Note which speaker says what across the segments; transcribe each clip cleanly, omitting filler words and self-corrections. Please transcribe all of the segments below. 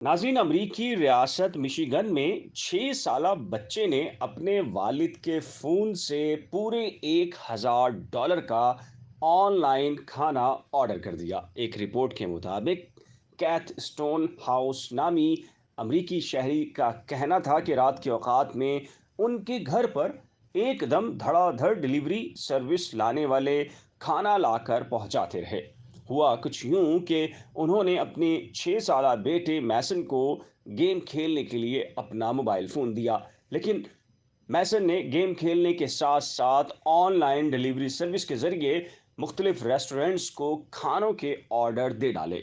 Speaker 1: नाज़रीन, अमरीकी रियासत मिशिगन में 6 साला बच्चे ने अपने वालिद के फ़ोन से पूरे $1,000 का ऑनलाइन खाना ऑर्डर कर दिया। एक रिपोर्ट के मुताबिक कैथ स्टोन हाउस नामी अमरीकी शहरी का कहना था कि रात के औकात में उनके घर पर एकदम धड़ाधड़ डिलीवरी सर्विस लाने वाले खाना लाकर पहुंचाते रहे। हुआ कुछ यूं कि उन्होंने अपने 6 साला बेटे मैसन को गेम खेलने के लिए अपना मोबाइल फ़ोन दिया, लेकिन मैसन ने गेम खेलने के साथ साथ ऑनलाइन डिलीवरी सर्विस के ज़रिए मुख्तलिफ रेस्टोरेंट्स को खानों के ऑर्डर दे डाले।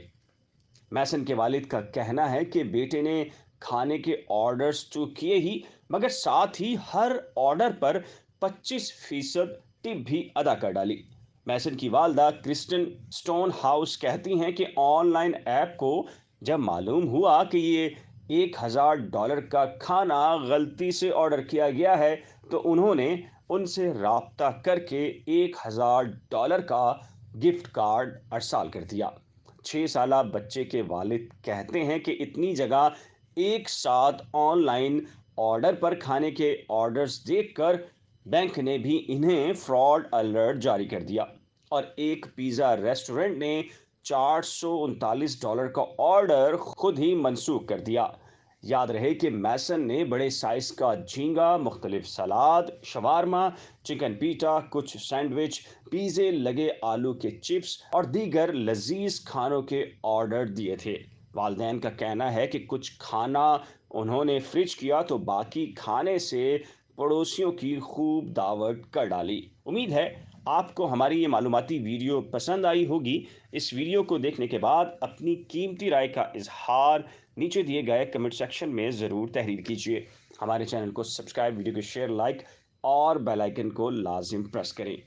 Speaker 1: मैसन के वालिद का कहना है कि बेटे ने खाने के ऑर्डर्स तो किए ही, मगर साथ ही हर ऑर्डर पर 25% टिप भी अदा कर डाली। मैसन की वालदा क्रिस्टन स्टोन हाउस कहती हैं कि ऑनलाइन ऐप को जब मालूम हुआ कि ये $1,000 का खाना गलती से ऑर्डर किया गया है, तो उन्होंने उनसे राब्ता करके $1,000 का गिफ्ट कार्ड अरसाल कर दिया। 6 साला बच्चे के वालिद कहते हैं कि इतनी जगह एक साथ ऑनलाइन ऑर्डर पर खाने के ऑर्डर्स देखकर बैंक ने भी इन्हें फ्रॉड अलर्ट जारी कर दिया और एक पिज़्ज़ा रेस्टोरेंट ने $439 का ऑर्डर खुद ही मनसूख कर दिया। याद रहे कि मैसन ने बड़े साइज का झींगा, मुख्तलिफ सलाद, शवारमा, चिकन पीटा, कुछ सैंडविच, पिज़्ज़े लगे आलू के चिप्स और दीगर लजीज खानों के ऑर्डर दिए थे। वालदैन का कहना है कि कुछ खाना उन्होंने फ्रिज किया तो बाकी खाने से पड़ोसियों की खूब दावत कर डाली। उम्मीद है आपको हमारी ये मालूमाती वीडियो पसंद आई होगी। इस वीडियो को देखने के बाद अपनी कीमती राय का इजहार नीचे दिए गए कमेंट सेक्शन में ज़रूर तहरीर कीजिए। हमारे चैनल को सब्सक्राइब, वीडियो को शेयर, लाइक और बेल आइकन को लाजिम प्रेस करें।